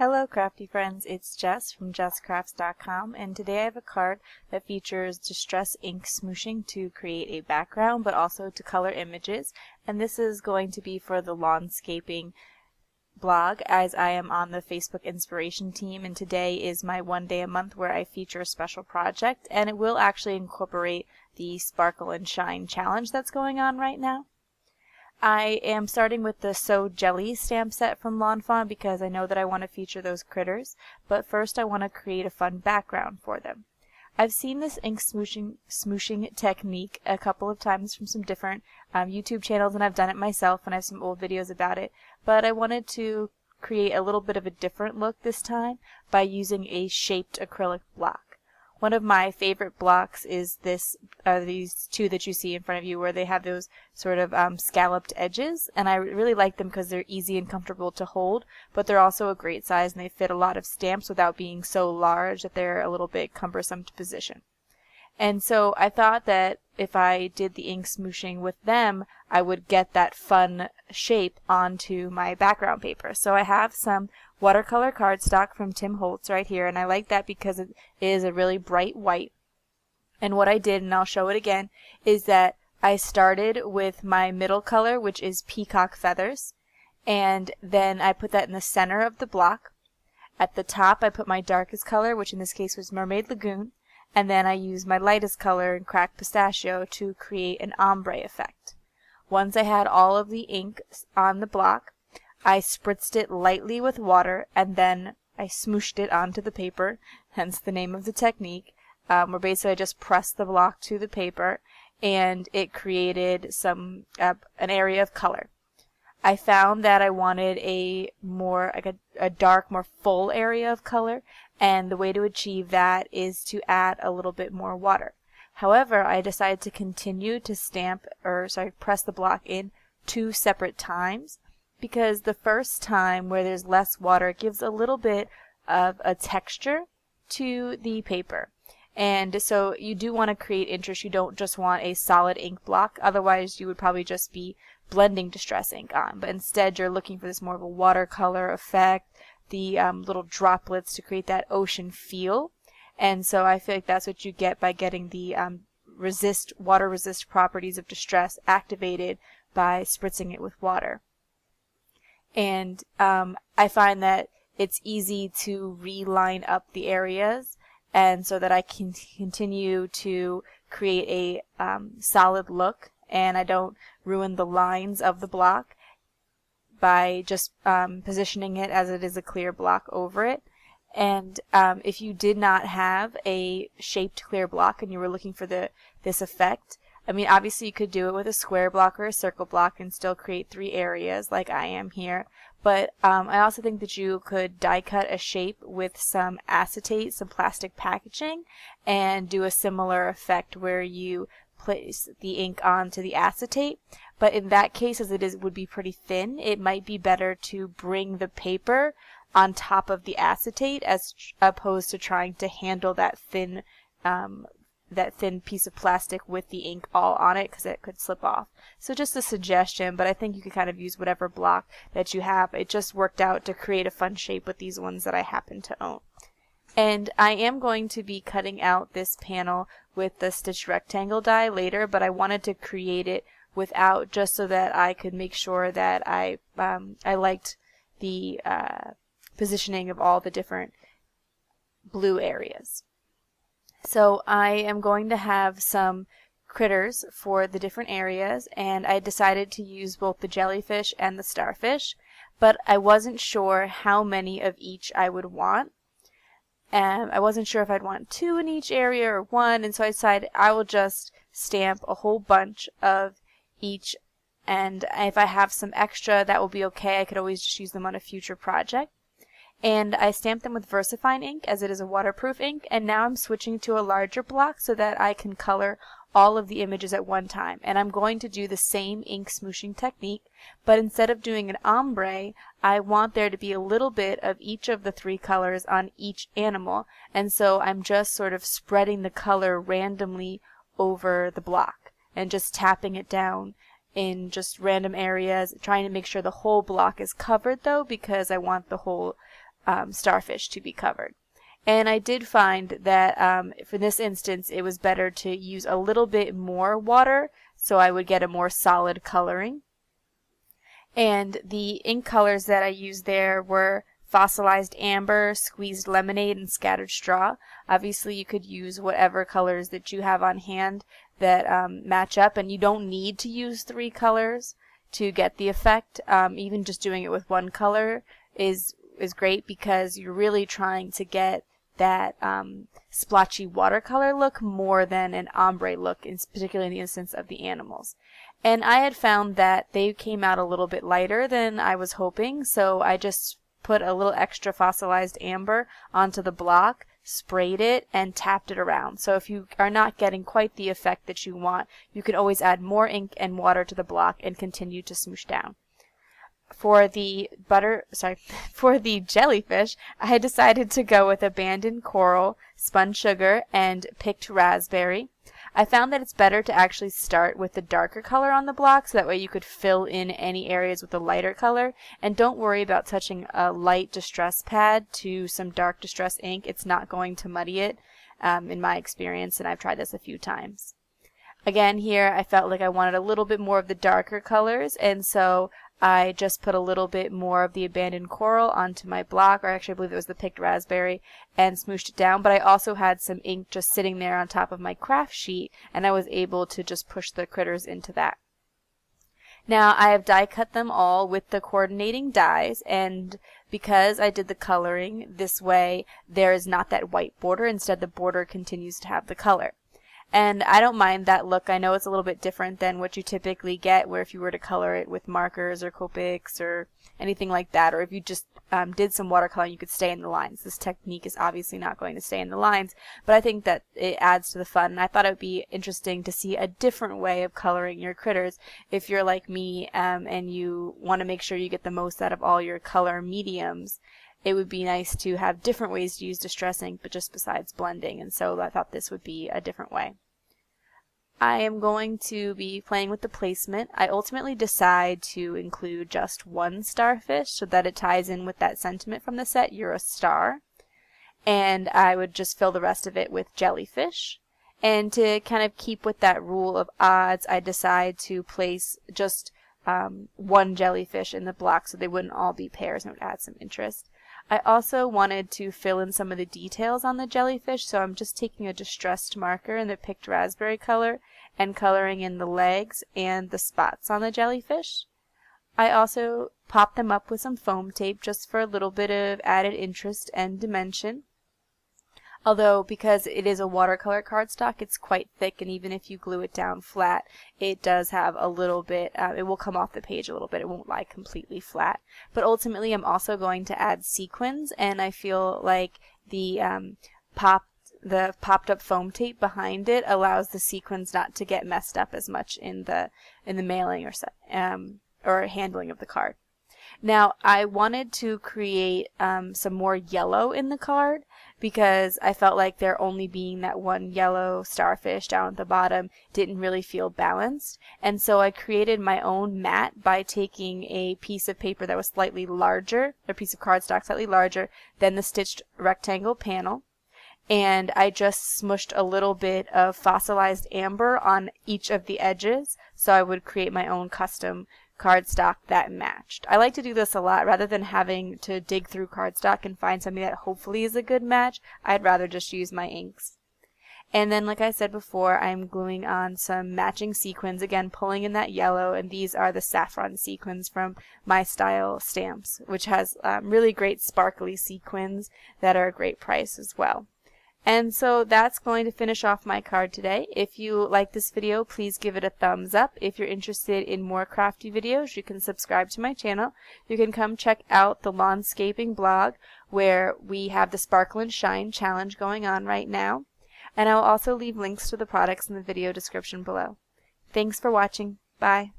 Hello crafty friends, it's Jess from jesscrafts.com, and today I have a card that features Distress Ink Smooshing to create a background but also to color images, and this is going to be for the Lawnscaping Blog as I am on the Facebook inspiration team, and today is my one day a month where I feature a special project, and it will actually incorporate the Sparkle and Shine challenge that's going on right now. I am starting with the So Jelly stamp set from Lawn Fawn because I know that I want to feature those critters, but first I want to create a fun background for them. I've seen this ink smooshing technique a couple of times from some different YouTube channels, and I've done it myself, and I have some old videos about it, but I wanted to create a little bit of a different look this time by using a shaped acrylic block. One of my favorite blocks is these two that you see in front of you where they have those sort of scalloped edges, and I really like them because they're easy and comfortable to hold, but they're also a great size and they fit a lot of stamps without being so large that they're a little bit cumbersome to position. And so I thought that if I did the ink smooshing with them, I would get that fun shape onto my background paper. So I have some watercolor cardstock from Tim Holtz right here, and I like that because it is a really bright white. And what I did, and I'll show it again, is that I started with my middle color, which is peacock feathers, and then I put that in the center of the block. At the top I put my darkest color, which in this case was Mermaid Lagoon, and then I used my lightest color in Cracked Pistachio to create an ombre effect. Once I had all of the ink on the block, I spritzed it lightly with water, and then I smooshed it onto the paper, hence the name of the technique, where basically I just pressed the block to the paper, and it created an area of color. I found that I wanted a dark, more full area of color, and the way to achieve that is to add a little bit more water. However, I decided to continue to press the block in 2 separate times, because the first time where there's less water gives a little bit of a texture to the paper. And so you do want to create interest. You don't just want a solid ink block, otherwise you would probably just be blending Distress ink on. But instead you're looking for this more of a watercolor effect, the little droplets to create that ocean feel. And so I feel like that's what you get by getting the water resist properties of Distress activated by spritzing it with water. And I find that it's easy to reline up the areas, and so that I can continue to create a solid look, and I don't ruin the lines of the block by just positioning it as it is a clear block over it. And if you did not have a shaped clear block and you were looking for this effect, I mean, obviously you could do it with a square block or a circle block and still create 3 areas like I am here. But I also think that you could die cut a shape with some acetate, some plastic packaging, and do a similar effect where you place the ink onto the acetate. But in that case, as it would be pretty thin, it might be better to bring the paper on top of the acetate as opposed to trying to handle that thin piece of plastic with the ink all on it, because it could slip off. So just a suggestion, but I think you could kind of use whatever block that you have. It just worked out to create a fun shape with these ones that I happen to own. And I am going to be cutting out this panel with the stitch rectangle die later, but I wanted to create it without, just so that I could make sure that I liked the positioning of all the different blue areas. So I am going to have some critters for the different areas, and I decided to use both the jellyfish and the starfish, but I wasn't sure how many of each I would want. I wasn't sure if I'd want 2 in each area or 1, and so I decided I will just stamp a whole bunch of each, and if I have some extra, that will be okay. I could always just use them on a future project. And I stamped them with VersaFine ink, as it is a waterproof ink, and now I'm switching to a larger block so that I can color all of the images at one time. And I'm going to do the same ink smooshing technique, but instead of doing an ombre, I want there to be a little bit of each of the 3 colors on each animal, and so I'm just sort of spreading the color randomly over the block and just tapping it down in just random areas, trying to make sure the whole block is covered though, because I want the whole starfish to be covered. And I did find that for this instance it was better to use a little bit more water so I would get a more solid coloring. And the ink colors that I used there were fossilized amber, squeezed lemonade, and scattered straw. Obviously you could use whatever colors that you have on hand that match up, and you don't need to use 3 colors to get the effect. Even just doing it with 1 color is great because you're really trying to get that splotchy watercolor look more than an ombre look, particularly in the instance of the animals. And I had found that they came out a little bit lighter than I was hoping, so I just put a little extra fossilized amber onto the block, sprayed it, and tapped it around. So if you are not getting quite the effect that you want, you can always add more ink and water to the block and continue to smoosh down. For the jellyfish, I had decided to go with abandoned coral, spun sugar, and picked raspberry. I found that it's better to actually start with the darker color on the block, so that way you could fill in any areas with a lighter color, and don't worry about touching a light distress pad to some dark distress ink. It's not going to muddy it, in my experience, and I've tried this a few times. Again, here I felt like I wanted a little bit more of the darker colors, and so I just put a little bit more of the abandoned coral onto my block, or actually I believe it was the picked raspberry, and smooshed it down. But I also had some ink just sitting there on top of my craft sheet, and I was able to just push the critters into that. Now I have die cut them all with the coordinating dies, and because I did the coloring this way, there is not that white border. Instead, the border continues to have the color. And I don't mind that look. I know it's a little bit different than what you typically get, where if you were to color it with markers or Copics or anything like that, or if you just did some watercoloring, you could stay in the lines. This technique is obviously not going to stay in the lines, but I think that it adds to the fun. And I thought it would be interesting to see a different way of coloring your critters. If you're like me and you want to make sure you get the most out of all your color mediums, it would be nice to have different ways to use distress ink, but just besides blending, and so I thought this would be a different way. I am going to be playing with the placement. I ultimately decide to include just 1 starfish so that it ties in with that sentiment from the set, "You're a star," and I would just fill the rest of it with jellyfish. And to kind of keep with that rule of odds, I decide to place just 1 jellyfish in the block so they wouldn't all be pairs, and it would add some interest. I also wanted to fill in some of the details on the jellyfish, so I'm just taking a distressed marker in the picked raspberry color and coloring in the legs and the spots on the jellyfish. I also popped them up with some foam tape just for a little bit of added interest and dimension. Although, because it is a watercolor cardstock, it's quite thick, and even if you glue it down flat, it does have a little bit, it will come off the page a little bit. It won't lie completely flat. But ultimately, I'm also going to add sequins, and I feel like the popped up foam tape behind it allows the sequins not to get messed up as much in the mailing or handling of the card. Now, I wanted to create some more yellow in the card, because I felt like there only being that 1 yellow starfish down at the bottom didn't really feel balanced. And so I created my own mat by taking a piece of paper that was slightly larger, a piece of cardstock slightly larger than the stitched rectangle panel. And I just smushed a little bit of fossilized amber on each of the edges, so I would create my own custom cardstock that matched. I like to do this a lot. Rather than having to dig through cardstock and find something that hopefully is a good match, I'd rather just use my inks. And then, like I said before, I'm gluing on some matching sequins, again pulling in that yellow, and these are the saffron sequins from My Style Stamps, which has really great sparkly sequins that are a great price as well. And so that's going to finish off my card today. If you like this video, please give it a thumbs up. If you're interested in more crafty videos, you can subscribe to my channel. You can come check out the Lawnscaping Blog, where we have the Sparkle and Shine challenge going on right now. And I will also leave links to the products in the video description below. Thanks for watching. Bye.